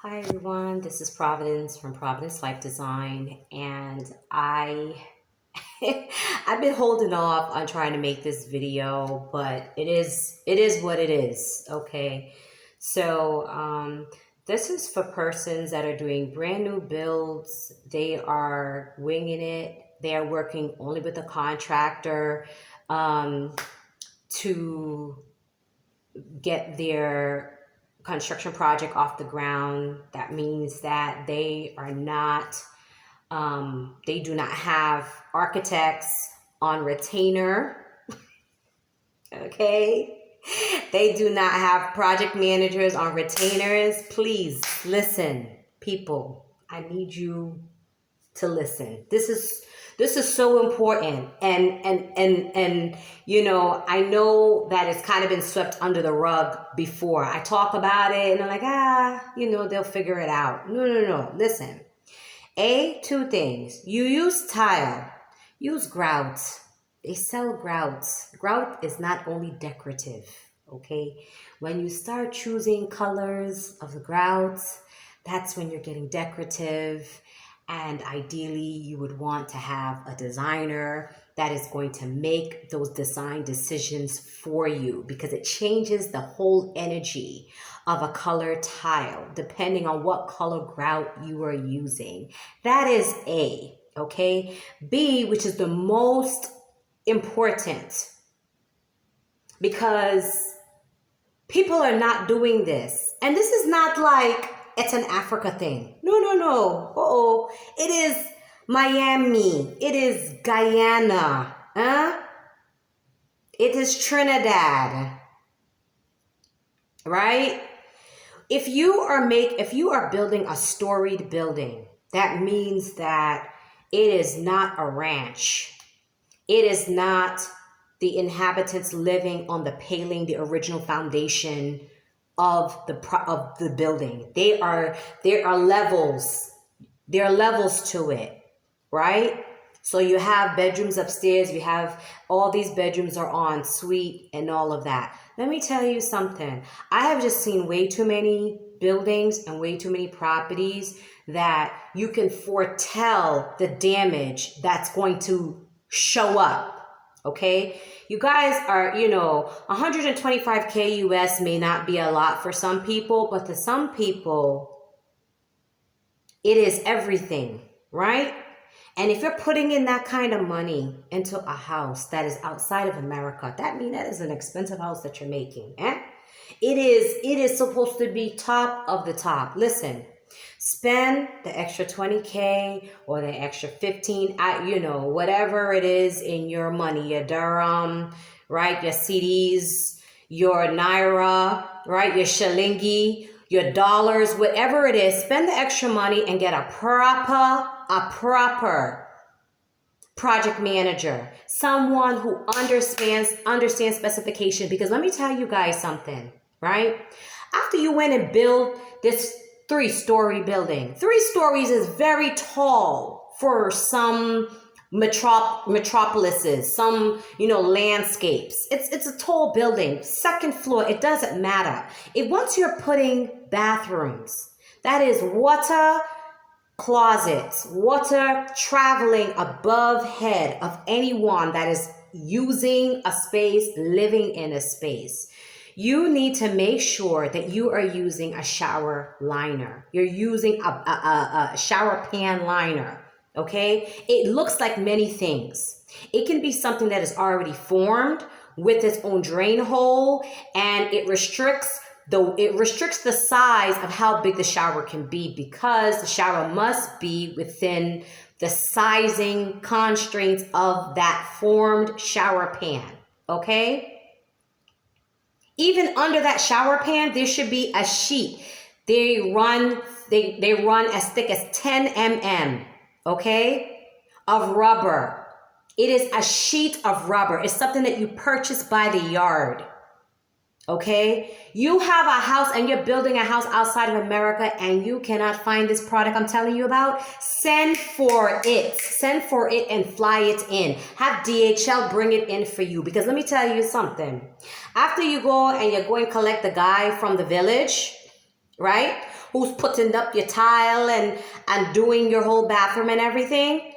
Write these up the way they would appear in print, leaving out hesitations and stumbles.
Hi everyone, this is Providence from Providence Life Design, and I've been holding off on trying to make this video, but it is what it is. Okay, so this is for persons that are doing brand new builds. They are winging it. They are working only with a contractor to get their construction project off the ground. That means that they are not, they do not have architects on retainer. Okay. They do not have project managers on retainers. Please listen, people. I need you to listen. This is so important, and I know that it's kind of been swept under the rug before. I talk about it and I'm like, they'll figure it out. No. Listen. Two things. You use tile. Use grout. They sell grout. Grout is not only decorative, okay? When you start choosing colors of the grout, that's when you're getting decorative. And ideally, you would want to have a designer that is going to make those design decisions for you, because it changes the whole energy of a color tile depending on what color grout you are using. That is A, okay? B, which is the most important, because people are not doing this. And this is not like it's an Africa thing. No. It is Miami. It is Guyana. It is Trinidad. Right? If you are building a storied building, that means that it is not a ranch. It is not the inhabitants living on the paling, the original foundation of the building. There are levels. There are levels to it, right? So you have bedrooms upstairs. You have all these bedrooms are en suite and all of that. Let me tell you something. I have just seen way too many buildings and way too many properties that you can foretell the damage that's going to show up. Okay, you guys are, 125K US may not be a lot for some people, but to some people, it is everything, right? And if you're putting in that kind of money into a house that is outside of America, that means that is an expensive house that you're making. It is supposed to be top of the top. Listen. Spend the extra 20K or the extra 15, whatever it is in your money, your dirham, right? Your CDs, your naira, right? Your shilingi, your dollars, whatever it is, spend the extra money and get a proper project manager, someone who understands specification. Because let me tell you guys something, right? After you went and built this 3-story building. 3 stories is very tall for some metropolises, some, landscapes. It's a tall building. Second floor, it doesn't matter. Once you're putting bathrooms, that is water closets, water traveling above head of anyone that is using a space, living in a space. You need to make sure that you are using a shower liner. You're using a shower pan liner, okay? It looks like many things. It can be something that is already formed with its own drain hole, and it restricts the size of how big the shower can be, because the shower must be within the sizing constraints of that formed shower pan, okay? Even under that shower pan, there should be a sheet. They run as thick as 10 mm, okay, of rubber. It is a sheet of rubber. It's something that you purchase by the yard, okay? You have a house and you're building a house outside of America and you cannot find this product I'm telling you about. Send for it. Send for it and fly it in. Have DHL bring it in for you. Because let me tell you something. After you go and you're going to collect the guy from the village, right? who's putting up your tile and doing your whole bathroom and everything,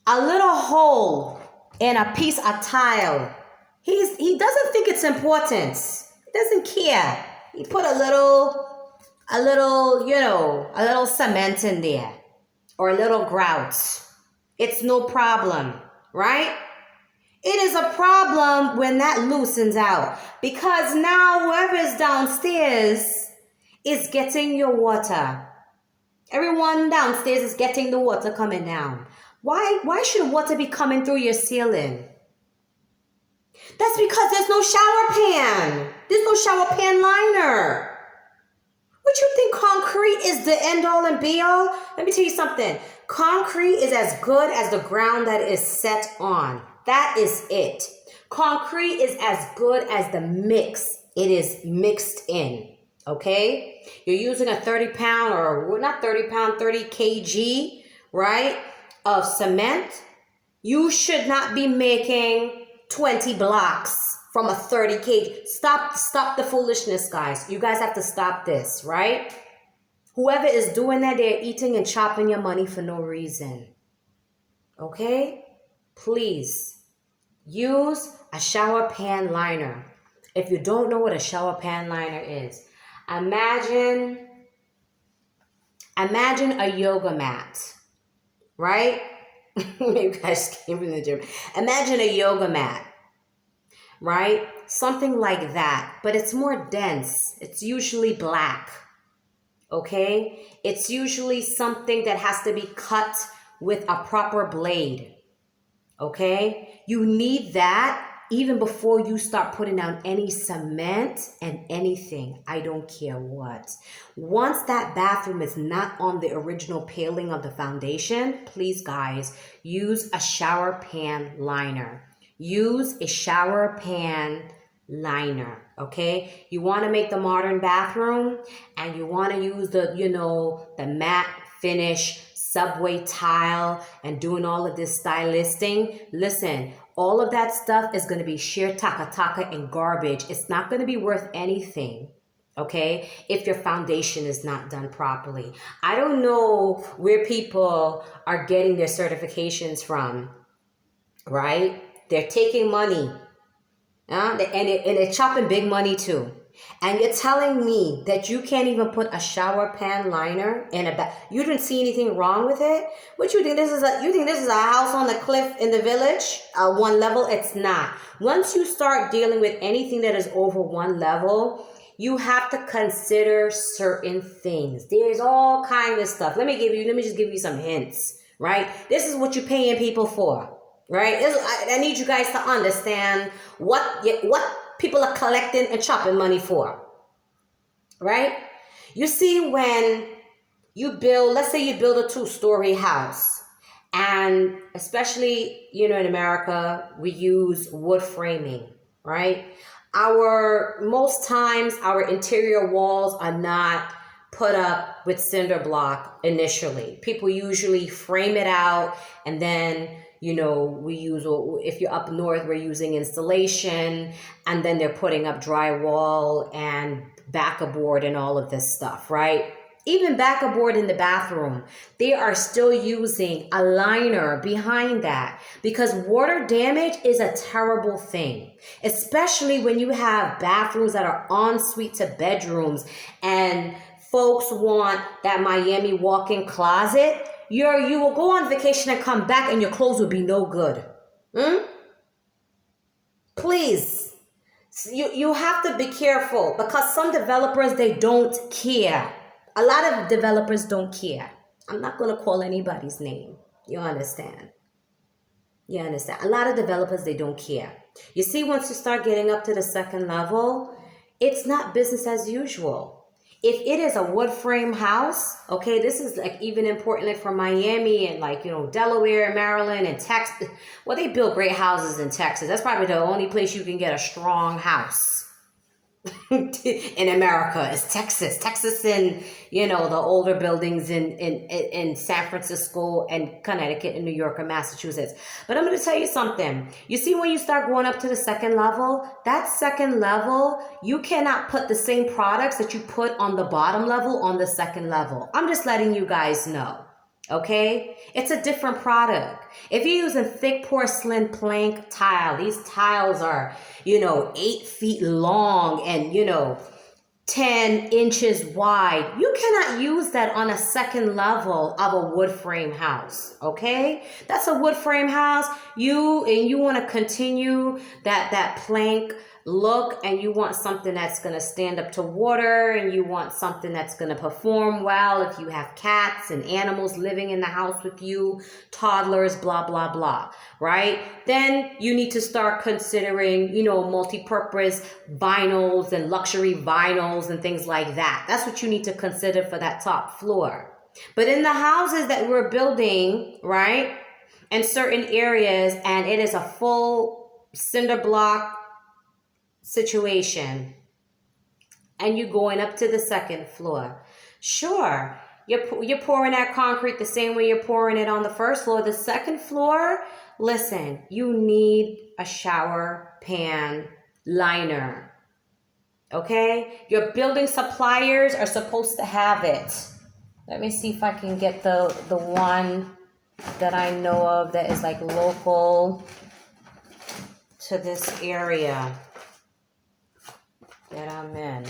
a little hole in a piece of tile, he doesn't think it's important. He doesn't care. He put a little, a little cement in there or a little grout. It's no problem, right? It is a problem when that loosens out, because now whoever is downstairs is getting your water. Everyone downstairs is getting the water coming down. Why should water be coming through your ceiling? That's because there's no shower pan. There's no shower pan liner. What you think concrete is the end all and be all? Let me tell you something. Concrete is as good as the ground that it is set on. That is it. Concrete is as good as the mix it is mixed in. Okay? You're using a 30-pound or not 30-pound, 30 kg, right, of cement. You should not be making 20 blocks from a 30 kg. Stop the foolishness, guys. You guys have to stop this, right? Whoever is doing that, they're eating and chopping your money for no reason. Okay? Please use a shower pan liner. If you don't know what a shower pan liner is, imagine a yoga mat, right? You guys came from the gym. Imagine a yoga mat, right? Something like that, but it's more dense. It's usually black, okay? It's usually something that has to be cut with a proper blade, okay? You need that even before you start putting down any cement and anything. I don't care what. Once that bathroom is not on the original paling of the foundation, please, guys, use a shower pan liner. Use a shower pan liner, okay? You want to make the modern bathroom and you want to use the, the matte finish subway tile and doing all of this stylisting. Listen, all of that stuff is going to be sheer taka and garbage. It's not going to be worth anything, okay, if your foundation is not done properly. I don't know where people are getting their certifications from, right? They're taking money, and they're chopping big money too. And you're telling me that you can't even put a shower pan liner in a bath? You didn't see anything wrong with it? What you think this is? You think this is a house on the cliff in the village? One level? It's not. Once you start dealing with anything that is over one level, you have to consider certain things. There's all kind of stuff. Let me just give you some hints, right? This is what you're paying people for, right? I need you guys to understand what people are collecting and chopping money for, right? You see, when you build, let's say you build a 2-story house, and especially, in America, we use wood framing, right? Most times our interior walls are not put up with cinder block initially. People usually frame it out, and then we use, if you're up north, we're using insulation, and then they're putting up drywall and back-a-board and all of this stuff, right? Even back-a-board in the bathroom, they are still using a liner behind that, because water damage is a terrible thing, especially when you have bathrooms that are ensuite to bedrooms and folks want that Miami walk-in closet. You will go on vacation and come back and your clothes will be no good. Please, you have to be careful, because some developers, they don't care. A lot of developers don't care. I'm not going to call anybody's name. You understand? A lot of developers, they don't care. You see, once you start getting up to the second level, it's not business as usual. If it is a wood frame house, okay, this is like even important like for Miami and Delaware, Maryland, and Texas. Well, they build great houses in Texas. That's probably the only place you can get a strong house, in America is Texas. Texas and, you know, the older buildings in San Francisco and Connecticut and New York and Massachusetts. But I'm going to tell you something. You see, when you start going up to the second level, that second level, you cannot put the same products that you put on the bottom level on the second level. I'm just letting you guys know. Okay, it's a different product. If you're using thick porcelain plank tile, these tiles are, you know, 8 feet long and, you know, 10 inches wide. You cannot use that on a second level of a wood frame house. Okay, that's a wood frame house. You want to continue that plank look, and you want something that's going to stand up to water, and you want something that's going to perform well if you have cats and animals living in the house with you, toddlers, blah blah blah, right? Then you need to start considering, you know, multi-purpose vinyls and luxury vinyls and things like that. That's what you need to consider for that top floor. But in the houses that we're building, right, in certain areas, and it is a full cinder block situation, and you're going up to the second floor, sure, you're pouring that concrete the same way you're pouring it on the first floor. The second floor, listen, you need a shower pan liner. Okay, your building suppliers are supposed to have it. Let me see if I can get the one that I know of that is like local to this area that I'm in.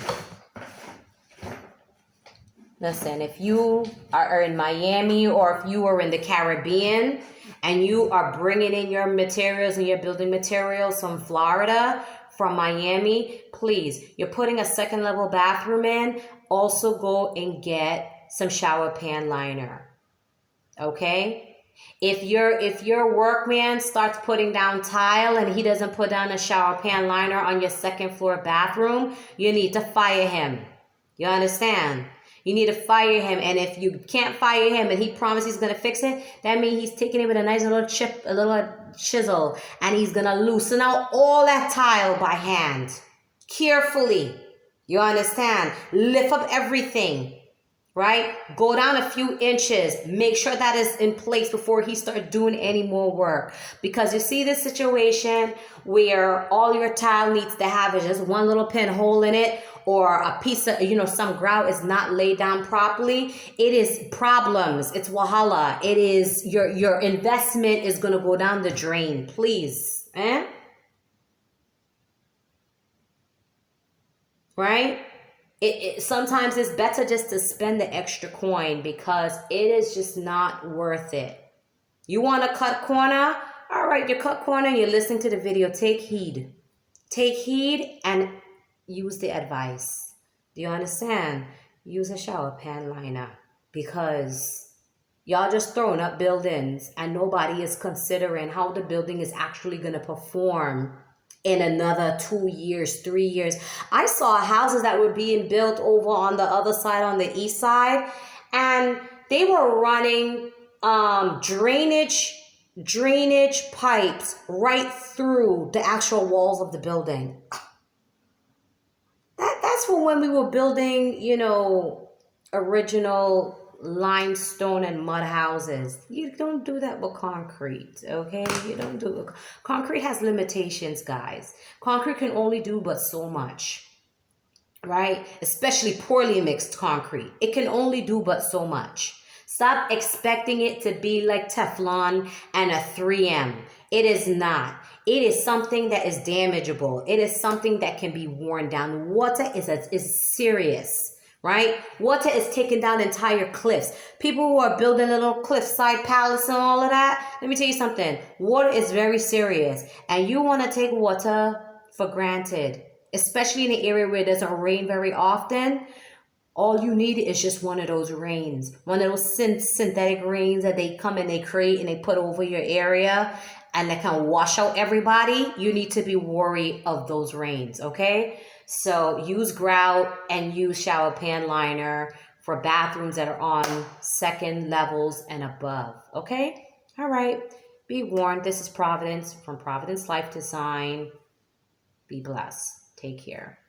Listen, if you are in Miami, or if you are in the Caribbean and you are bringing in your materials and your building materials from Florida, from Miami, please, you're putting a second level bathroom in, also go and get some shower pan liner. Okay? If your workman starts putting down tile and he doesn't put down a shower pan liner on your second floor bathroom, you need to fire him. You understand? You need to fire him. And if you can't fire him and he promises he's going to fix it, that means he's taking it with a nice little chip, a little chisel, and he's going to loosen out all that tile by hand. Carefully. You understand? Lift up everything. Right? Go down a few inches. Make sure that is in place before he starts doing any more work. Because you see this situation where all your tile needs to have is just one little pinhole in it, or a piece of, you know, some grout is not laid down properly. It is problems. It's wahala. It is your investment is going to go down the drain. Please. Right? Sometimes it's better just to spend the extra coin, because it is just not worth it. You want to cut corner? All right, you cut corner and you're listening to the video. Take heed. Take heed and use the advice. Do you understand? Use a shower pan liner, because y'all just throwing up buildings and nobody is considering how the building is actually going to perform in another 2 years, 3 years. I saw houses that were being built over on the other side, on the east side, and they were running drainage pipes right through the actual walls of the building. That's when we were building, you know, original limestone and mud houses. You don't do that with concrete, okay? You don't do it. Concrete has limitations, guys. Concrete can only do but so much, right? Especially poorly mixed concrete. It can only do but so much. Stop expecting it to be like Teflon and a 3M. It is not. It is something that is damageable. It is something that can be worn down. Water is serious. Right? Water is taking down entire cliffs. People who are building little cliffside palace and all of that, let me tell you something. Water is very serious. And you want to take water for granted, especially in an area where it doesn't rain very often. All you need is just one of those rains. One of those synthetic rains that they come and they create and they put over your area, and they can wash out everybody. You need to be wary of those rains, okay? So use grout and use shower pan liner for bathrooms that are on second levels and above. Okay? All right. Be warned. This is Providence from Providence Life Design. Be blessed. Take care.